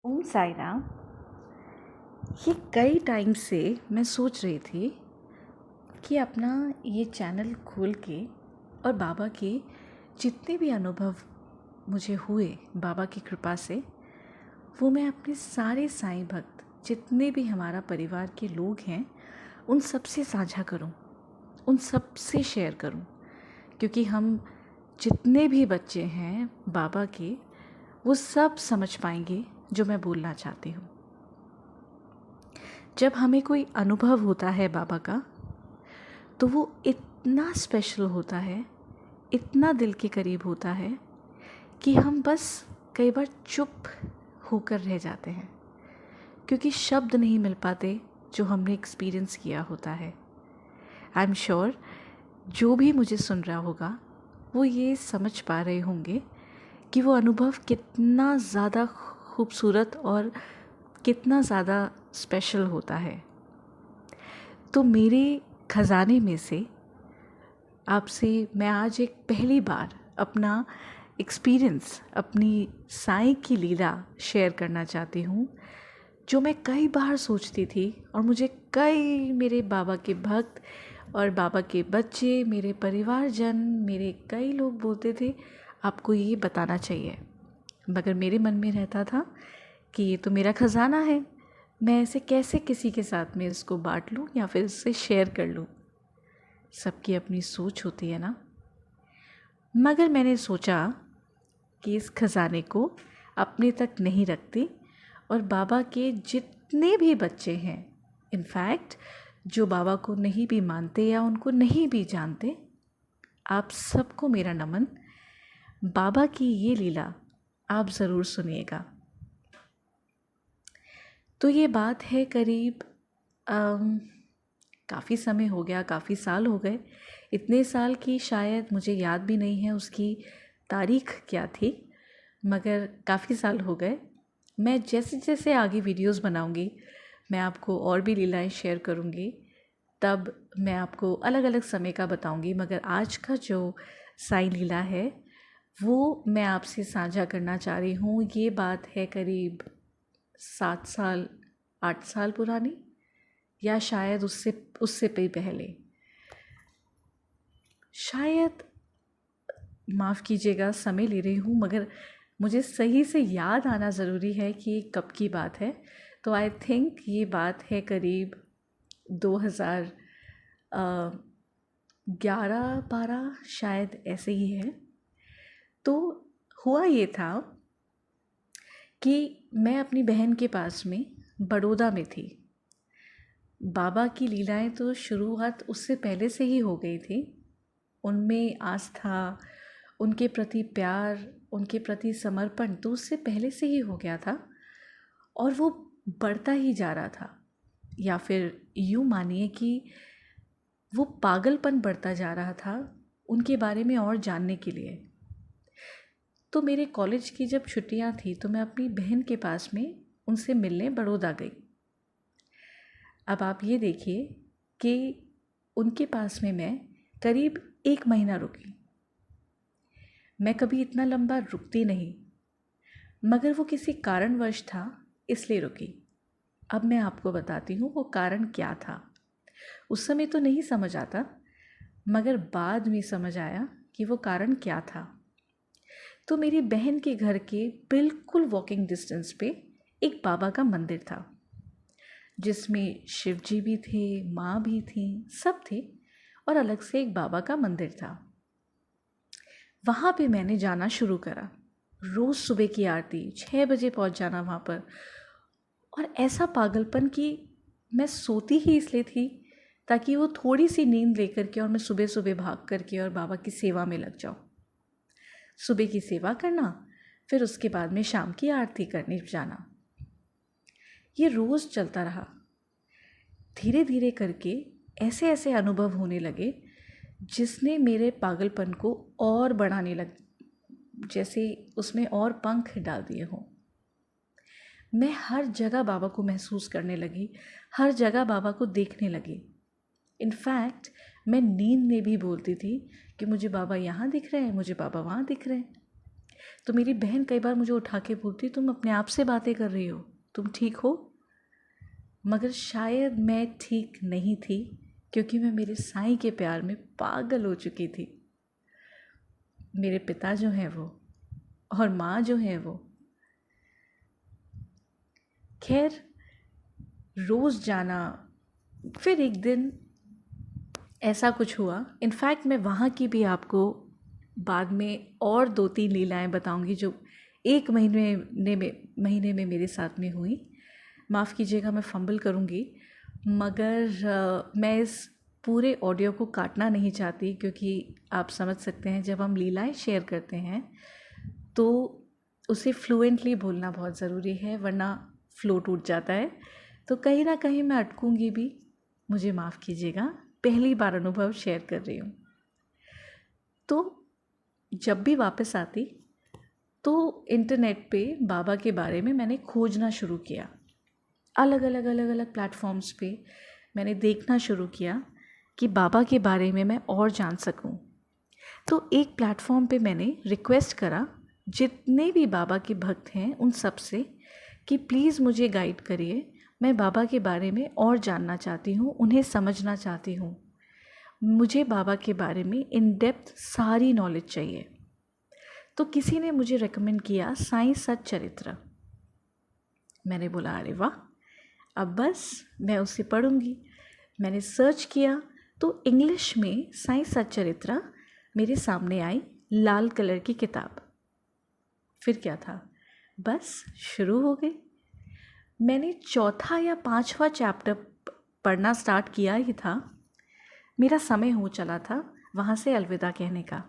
ओम साई राम। ये कई टाइम से मैं सोच रही थी कि अपना ये चैनल खोल के और बाबा के जितने भी अनुभव मुझे हुए बाबा की कृपा से, वो मैं अपने सारे साईं भक्त जितने भी हमारा परिवार के लोग हैं उन सब से साझा करूं, उन सब से शेयर करूं, क्योंकि हम जितने भी बच्चे हैं बाबा के वो सब समझ पाएंगे जो मैं बोलना चाहती हूँ। जब हमें कोई अनुभव होता है बाबा का तो वो इतना स्पेशल होता है, इतना दिल के करीब होता है कि हम बस कई बार चुप होकर रह जाते हैं, क्योंकि शब्द नहीं मिल पाते जो हमने एक्सपीरियंस किया होता है। आई एम श्योर जो भी मुझे सुन रहा होगा वो ये समझ पा रहे होंगे कि वो अनुभव कितना ज़्यादा खूबसूरत और कितना ज़्यादा स्पेशल होता है। तो मेरे ख़जाने में से आपसे मैं आज एक पहली बार अपना एक्सपीरियंस, अपनी साईं की लीला शेयर करना चाहती हूँ, जो मैं कई बार सोचती थी और मुझे कई मेरे बाबा के भक्त और बाबा के बच्चे, मेरे परिवारजन, मेरे कई लोग बोलते थे आपको ये बताना चाहिए, मगर मेरे मन में रहता था कि ये तो मेरा ख़जाना है, मैं ऐसे कैसे किसी के साथ में इसको बांट लूँ या फिर इससे शेयर कर लूँ। सबकी अपनी सोच होती है ना। मगर मैंने सोचा कि इस ख़जाने को अपने तक नहीं रखती और बाबा के जितने भी बच्चे हैं, इनफैक्ट जो बाबा को नहीं भी मानते या उनको नहीं भी जानते, आप सबको मेरा नमन। बाबा की ये लीला आप ज़रूर सुनिएगा। तो ये बात है करीब काफ़ी समय हो गया, काफ़ी साल हो गए, इतने साल की शायद मुझे याद भी नहीं है उसकी तारीख क्या थी, मगर काफ़ी साल हो गए। मैं जैसे जैसे आगे वीडियोस बनाऊंगी मैं आपको और भी लीलाएं शेयर करूंगी, तब मैं आपको अलग अलग समय का बताऊंगी, मगर आज का जो साईं लीला है वो मैं आपसे साझा करना चाह रही हूँ। ये बात है करीब 7 साल 8 साल पुरानी, या शायद उससे उससे भी पहले। शायद माफ़ कीजिएगा समय ले रही हूँ, मगर मुझे सही से याद आना ज़रूरी है कि ये कब की बात है। तो आई थिंक ये बात है करीब 2011-12 शायद ऐसे ही है। तो हुआ ये था कि मैं अपनी बहन के पास में बड़ौदा में थी। बाबा की लीलाएं तो शुरुआत उससे पहले से ही हो गई थी। उनमें आस्था, उनके प्रति प्यार, उनके प्रति समर्पण तो उससे पहले से ही हो गया था और वो बढ़ता ही जा रहा था, या फिर यूँ मानिए कि वो पागलपन बढ़ता जा रहा था उनके बारे में और जानने के लिए। तो मेरे कॉलेज की जब छुट्टियां थी तो मैं अपनी बहन के पास में उनसे मिलने बड़ौदा गई। अब आप ये देखिए कि उनके पास में मैं करीब 1 महीना रुकी। मैं कभी इतना लंबा रुकती नहीं, मगर वो किसी कारणवश था इसलिए रुकी। अब मैं आपको बताती हूँ वो कारण क्या था। उस समय तो नहीं समझ आता, मगर बाद में समझ आया कि वो कारण क्या था। तो मेरी बहन के घर के बिल्कुल वॉकिंग डिस्टेंस पे एक बाबा का मंदिर था, जिसमें शिव जी भी थे, माँ भी थी, सब थे, और अलग से एक बाबा का मंदिर था। वहाँ पे मैंने जाना शुरू करा। रोज़ सुबह की आरती 6 बजे पहुँच जाना वहाँ पर, और ऐसा पागलपन कि मैं सोती ही इसलिए थी ताकि वो थोड़ी सी नींद लेकर के और मैं सुबह सुबह भाग करके और बाबा की सेवा में लग जाऊँ। सुबह की सेवा करना, फिर उसके बाद में शाम की आरती करने जाना। ये रोज़ चलता रहा। धीरे धीरे करके ऐसे ऐसे अनुभव होने लगे जिसने मेरे पागलपन को और बढ़ाने लग, जैसे उसमें और पंख डाल दिए हों। मैं हर जगह बाबा को महसूस करने लगी, हर जगह बाबा को देखने लगी। इनफैक्ट मैं नींद में भी बोलती थी कि मुझे बाबा यहाँ दिख रहे हैं, मुझे बाबा वहाँ दिख रहे हैं। तो मेरी बहन कई बार मुझे उठा के बोलती, तुम अपने आप से बातें कर रही हो, तुम ठीक हो? मगर शायद मैं ठीक नहीं थी, क्योंकि मैं मेरे साईं के प्यार में पागल हो चुकी थी। मेरे पिता जो हैं वो और माँ जो हैं वो, खैर रोज़ जाना। फिर एक दिन ऐसा कुछ हुआ, इनफैक्ट मैं वहाँ की भी आपको बाद में और 2-3 लीलाएँ बताऊँगी जो एक महीने में मेरे साथ में हुई। माफ़ कीजिएगा, मैं फंबल करूँगी, मगर मैं इस पूरे ऑडियो को काटना नहीं चाहती, क्योंकि आप समझ सकते हैं जब हम लीलाएँ शेयर करते हैं तो उसे फ्लुएंटली बोलना बहुत ज़रूरी है, वरना फ्लो टूट जाता है। तो कहीं ना कहीं मैं अटकूँगी भी, मुझे माफ़ कीजिएगा, पहली बार अनुभव शेयर कर रही हूँ। तो जब भी वापस आती तो इंटरनेट पे बाबा के बारे में मैंने खोजना शुरू किया। अलग अलग प्लेटफॉर्म्स पे मैंने देखना शुरू किया कि बाबा के बारे में मैं और जान सकूं। तो एक प्लेटफॉर्म पे मैंने रिक्वेस्ट करा जितने भी बाबा के भक्त हैं उन सब से कि प्लीज़ मुझे गाइड करिए, मैं बाबा के बारे में और जानना चाहती हूँ, उन्हें समझना चाहती हूँ, मुझे बाबा के बारे में इन डेप्थ सारी नॉलेज चाहिए। तो किसी ने मुझे रेकमेंड किया साईं सच्चरित्र। मैंने बोला अरे वाह, अब बस मैं उसे पढ़ूंगी। मैंने सर्च किया तो इंग्लिश में साईं सच्चरित्र मेरे सामने आई, लाल कलर की किताब। फिर क्या था, बस शुरू हो गई। मैंने 4था या 5वां चैप्टर पढ़ना स्टार्ट किया ही था, मेरा समय हो चला था वहाँ से अलविदा कहने का।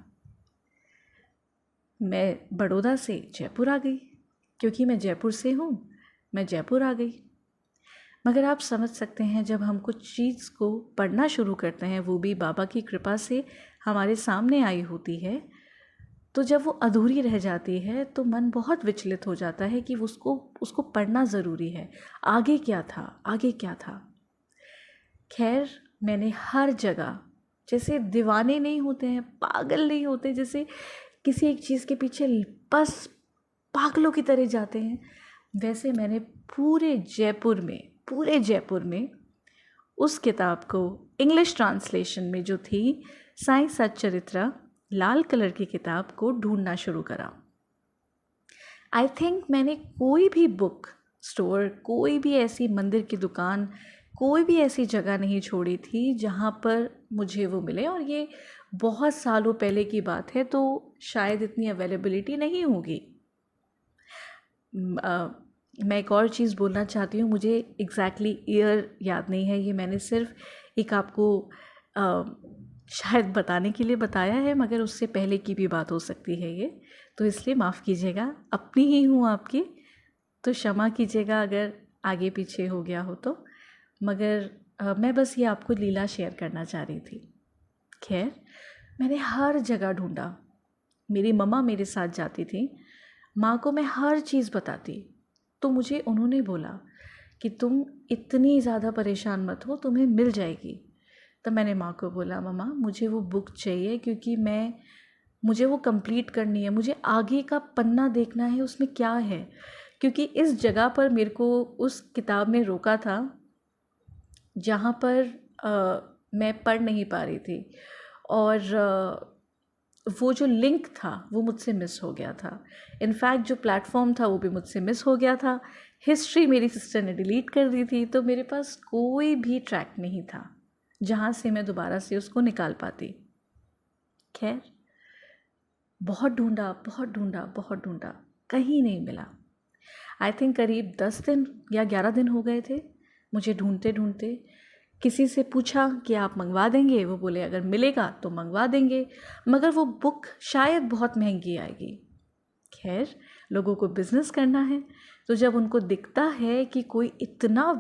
मैं बड़ौदा से जयपुर आ गई, क्योंकि मैं जयपुर से हूँ, मैं जयपुर आ गई। मगर आप समझ सकते हैं जब हम कुछ चीज़ को पढ़ना शुरू करते हैं, वो भी बाबा की कृपा से हमारे सामने आई होती है, तो जब वो अधूरी रह जाती है तो मन बहुत विचलित हो जाता है कि उसको पढ़ना ज़रूरी है। आगे क्या था, आगे क्या था। खैर मैंने हर जगह, जैसे दीवाने नहीं होते हैं, पागल नहीं होते, जैसे किसी एक चीज़ के पीछे बस पागलों की तरह जाते हैं, वैसे मैंने पूरे जयपुर में उस किताब को इंग्लिश ट्रांसलेशन में जो थी साईं सच्चरित्र लाल कलर की किताब को ढूंढना शुरू करा। आई थिंक मैंने कोई भी बुक स्टोर, कोई भी ऐसी मंदिर की दुकान, कोई भी ऐसी जगह नहीं छोड़ी थी जहाँ पर मुझे वो मिले। और ये बहुत सालों पहले की बात है, तो शायद इतनी अवेलेबिलिटी नहीं होगी। मैं एक और चीज़ बोलना चाहती हूँ, मुझे एग्जैक्टली ईयर याद नहीं है, ये मैंने सिर्फ एक आपको शायद बताने के लिए बताया है, मगर उससे पहले की भी बात हो सकती है ये, तो इसलिए माफ़ कीजिएगा, अपनी ही हूँ आपकी, तो क्षमा कीजिएगा अगर आगे पीछे हो गया हो तो। मगर मैं बस ये आपको लीला शेयर करना चाह रही थी। खैर मैंने हर जगह ढूंढा, मेरी मम्मा मेरे साथ जाती थी, माँ को मैं हर चीज़ बताती, तो मुझे उन्होंने बोला कि तुम इतनी ज़्यादा परेशान मत हो, तुम्हें मिल जाएगी। तब मैंने माँ को बोला मम्मा मुझे वो बुक चाहिए, क्योंकि मुझे वो कंप्लीट करनी है, मुझे आगे का पन्ना देखना है उसमें क्या है। क्योंकि इस जगह पर मेरे को उस किताब ने रोका था जहाँ पर मैं पढ़ नहीं पा रही थी, और वो जो लिंक था वो मुझसे मिस हो गया था। इनफैक्ट जो प्लेटफॉर्म था वो भी मुझसे मिस हो गया था। हिस्ट्री मेरी सिस्टर ने डिलीट कर दी थी, तो मेरे पास कोई भी ट्रैक नहीं था जहाँ से मैं दोबारा से उसको निकाल पाती। खैर बहुत ढूंढा, कहीं नहीं मिला। आई थिंक करीब 10 दिन या 11 दिन हो गए थे मुझे ढूंढते ढूंढते। किसी से पूछा कि आप मंगवा देंगे, वो बोले अगर मिलेगा तो मंगवा देंगे, मगर वो बुक शायद बहुत महंगी आएगी। खैर लोगों को बिज़नेस करना है, तो जब उनको दिखता है कि कोई इतना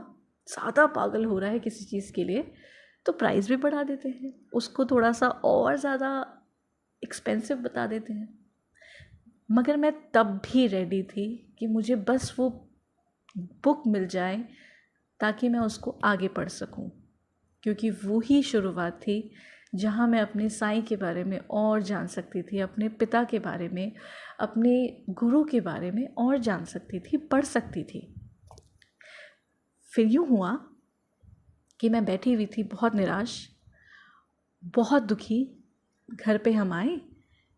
ज़्यादा पागल हो रहा है किसी चीज़ के लिए, तो प्राइस भी बढ़ा देते हैं, उसको थोड़ा सा और ज़्यादा एक्सपेंसिव बता देते हैं। मगर मैं तब भी रेडी थी कि मुझे बस वो बुक मिल जाए ताकि मैं उसको आगे पढ़ सकूं, क्योंकि वो ही शुरुआत थी जहाँ मैं अपने साईं के बारे में और जान सकती थी, अपने पिता के बारे में, अपने गुरु के बारे में और जान सकती थी, पढ़ सकती थी। फिर यूँ हुआ कि मैं बैठी हुई थी बहुत निराश, बहुत दुखी। घर पे हम आए,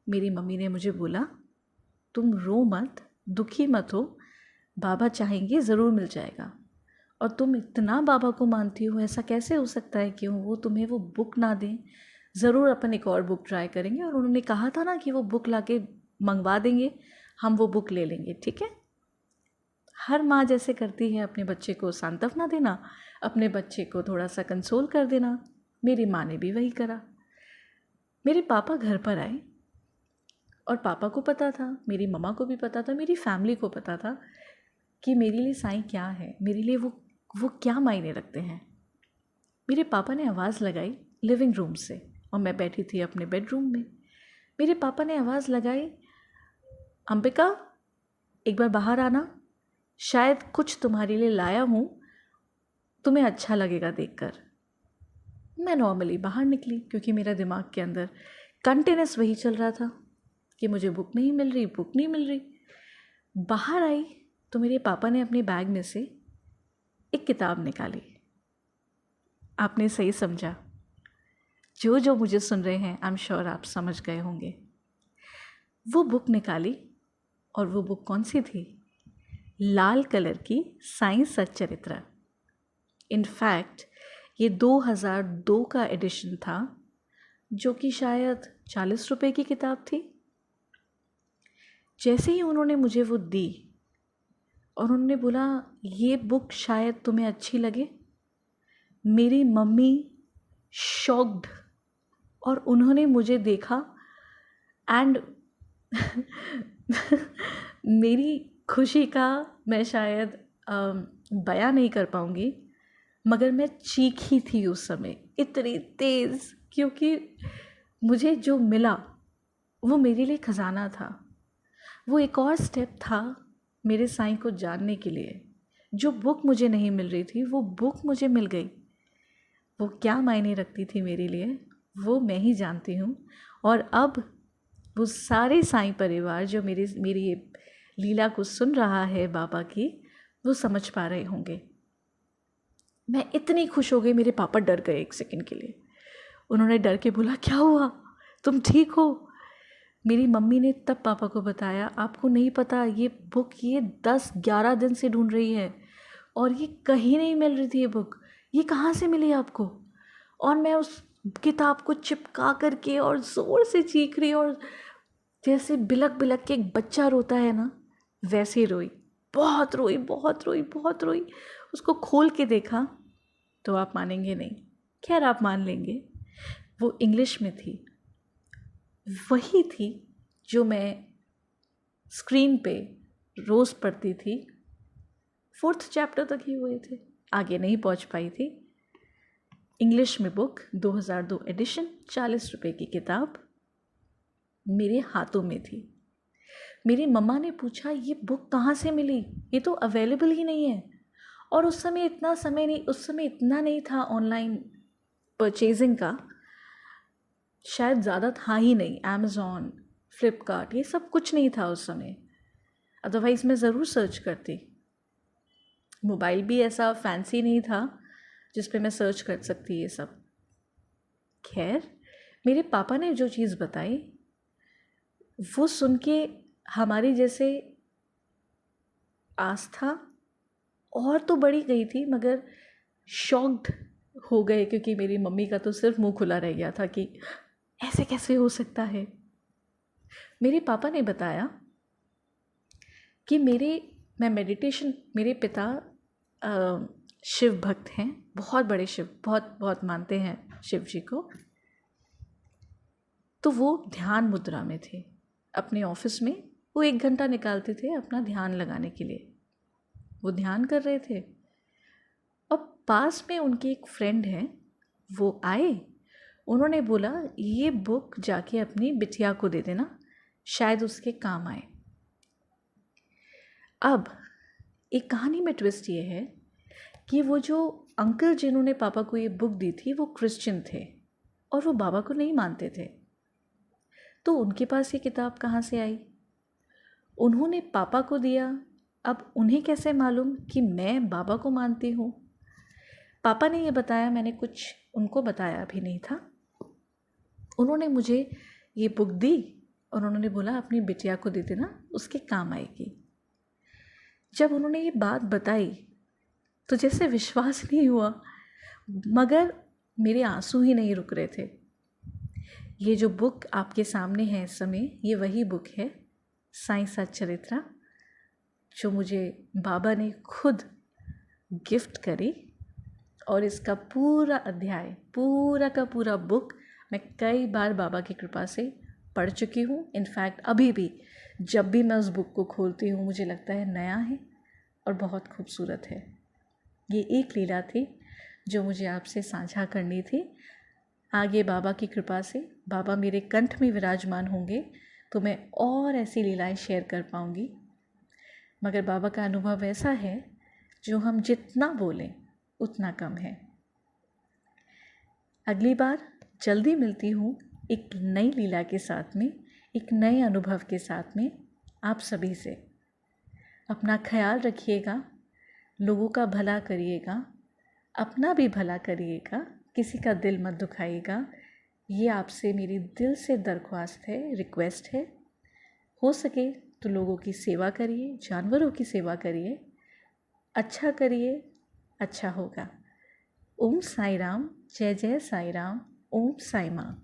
मेरी मम्मी ने मुझे बोला, तुम रो मत, दुखी मत हो, बाबा चाहेंगे ज़रूर मिल जाएगा। और तुम इतना बाबा को मानती हो, ऐसा कैसे हो सकता है कि वो तुम्हें वो बुक ना दें? ज़रूर अपन एक और बुक ट्राई करेंगे। और उन्होंने कहा था ना कि वो बुक लाके मंगवा देंगे, हम वो बुक ले लेंगे, ठीक है। हर माँ जैसे करती है, अपने बच्चे को सांत्वना देना, अपने बच्चे को थोड़ा सा कंसोल कर देना। मेरी माँ ने भी वही करा। मेरे पापा घर पर आए और पापा को पता था, मेरी मम्मा को भी पता था, मेरी फैमिली को पता था कि मेरे लिए साईं क्या है, मेरे लिए वो क्या मायने रखते हैं। मेरे पापा ने आवाज़ लगाई लिविंग रूम से, और मैं बैठी थी अपने बेडरूम में। मेरे पापा ने आवाज़ लगाई, अंबिका एक बार बाहर आना, शायद कुछ तुम्हारे लिए लाया हूँ, तुम्हें अच्छा लगेगा देखकर। मैं नॉर्मली बाहर निकली, क्योंकि मेरा दिमाग के अंदर कंटिन्यूस वही चल रहा था कि मुझे बुक नहीं मिल रही, बुक नहीं मिल रही। बाहर आई तो मेरे पापा ने अपने बैग में से एक किताब निकाली। आपने सही समझा, जो मुझे सुन रहे हैं, आई एम श्योर आप समझ गए होंगे। वो बुक निकाली, और वो बुक कौन सी थी? लाल कलर की साईं सच्चरित्र। इनफैक्ट ये 2002 का एडिशन था, जो कि शायद 40 रुपए की किताब थी। जैसे ही उन्होंने मुझे वो दी और उन्होंने बोला, ये बुक शायद तुम्हें अच्छी लगे, मेरी मम्मी शॉक्ड, और उन्होंने मुझे देखा एंड मेरी खुशी का मैं शायद बयां नहीं कर पाऊँगी, मगर मैं चीखी थी उस समय इतनी तेज़, क्योंकि मुझे जो मिला वो मेरे लिए ख़जाना था। वो एक और स्टेप था मेरे साईं को जानने के लिए। जो बुक मुझे नहीं मिल रही थी, वो बुक मुझे मिल गई। वो क्या मायने रखती थी मेरे लिए, वो मैं ही जानती हूँ। और अब वो सारे साईं परिवार जो मेरी ये लीला को सुन रहा है बाबा की, वो समझ पा रहे होंगे। मैं इतनी खुश हो गई, मेरे पापा डर गए एक सेकंड के लिए। उन्होंने डर के बोला, क्या हुआ, तुम ठीक हो? मेरी मम्मी ने तब पापा को बताया, आपको नहीं पता, ये बुक ये 10-11 दिन से ढूंढ रही है और ये कहीं नहीं मिल रही थी। ये बुक ये कहाँ से मिली आपको? और मैं उस किताब को चिपका करके और ज़ोर से चीख रही, और जैसे बिलक बिलक के एक बच्चा रोता है ना, वैसे रोई, बहुत रोई, बहुत रोई, बहुत रोई। उसको खोल के देखा तो आप मानेंगे नहीं, खैर आप मान लेंगे, वो इंग्लिश में थी। वही थी जो मैं स्क्रीन पे रोज़ पढ़ती थी। 4th चैप्टर तक ही हुए थे, आगे नहीं पहुंच पाई थी। इंग्लिश में बुक, 2002 एडिशन, 40 रुपए की किताब मेरे हाथों में थी। मेरी मम्मा ने पूछा, ये बुक कहाँ से मिली, ये तो अवेलेबल ही नहीं है। और उस समय इतना नहीं था ऑनलाइन परचेजिंग का, शायद ज़्यादा था ही नहीं। अमेज़ॉन, फ्लिपकार्ट, ये सब कुछ नहीं था उस समय, अदरवाइज़ मैं ज़रूर सर्च करती। मोबाइल भी ऐसा फैंसी नहीं था जिस पे मैं सर्च कर सकती ये सब। खैर, मेरे पापा ने जो चीज़ बताई वो सुन के हमारी जैसे आस्था और तो बढ़ी गई थी, मगर शॉक्ड हो गए, क्योंकि मेरी मम्मी का तो सिर्फ मुंह खुला रह गया था कि ऐसे कैसे हो सकता है। मेरे पापा ने बताया कि मेरे पिता शिव भक्त हैं, बहुत बड़े शिव, बहुत बहुत मानते हैं शिव जी को। तो वो ध्यान मुद्रा में थे अपने ऑफिस में। वो 1 घंटा निकालते थे अपना ध्यान लगाने के लिए, वो ध्यान कर रहे थे। और पास में उनकी एक फ्रेंड है, वो आए, उन्होंने बोला, ये बुक जाके अपनी बिटिया को दे देना, शायद उसके काम आए। अब एक कहानी में ट्विस्ट ये है कि वो जो अंकल जिन्होंने पापा को ये बुक दी थी, वो क्रिश्चियन थे, और वो बाबा को नहीं मानते थे। तो उनके पास ये किताब कहाँ से आई? उन्होंने पापा को दिया। अब उन्हें कैसे मालूम कि मैं बाबा को मानती हूँ? पापा ने ये बताया, मैंने कुछ उनको बताया भी नहीं था। उन्होंने मुझे ये बुक दी और उन्होंने बोला अपनी बिटिया को दे देना, उसके काम आएगी। जब उन्होंने ये बात बताई तो जैसे विश्वास नहीं हुआ, मगर मेरे आंसू ही नहीं रुक रहे थे। ये जो बुक आपके सामने है इस समय, ये वही बुक है साईं सच्चरित्रा, जो मुझे बाबा ने खुद गिफ्ट करी। और इसका पूरा अध्याय, पूरा का पूरा बुक मैं कई बार बाबा की कृपा से पढ़ चुकी हूँ। इनफैक्ट अभी भी जब भी मैं उस बुक को खोलती हूँ मुझे लगता है नया है और बहुत खूबसूरत है। ये एक लीला थी जो मुझे आपसे साझा करनी थी। आगे बाबा की कृपा से बाबा मेरे कंठ में विराजमान होंगे तो मैं और ऐसी लीलाएं शेयर कर पाऊँगी। मगर बाबा का अनुभव ऐसा है जो हम जितना बोलें उतना कम है। अगली बार जल्दी मिलती हूँ एक नई लीला के साथ में, एक नए अनुभव के साथ में आप सभी से। अपना ख्याल रखिएगा, लोगों का भला करिएगा, अपना भी भला करिएगा, किसी का दिल मत दुखाइएगा। ये आपसे मेरी दिल से दरख्वास्त है, रिक्वेस्ट है। हो सके तो लोगों की सेवा करिए, जानवरों की सेवा करिए, अच्छा करिए, अच्छा होगा। ओम साई राम, जय जय साई राम, ओम साई माँ।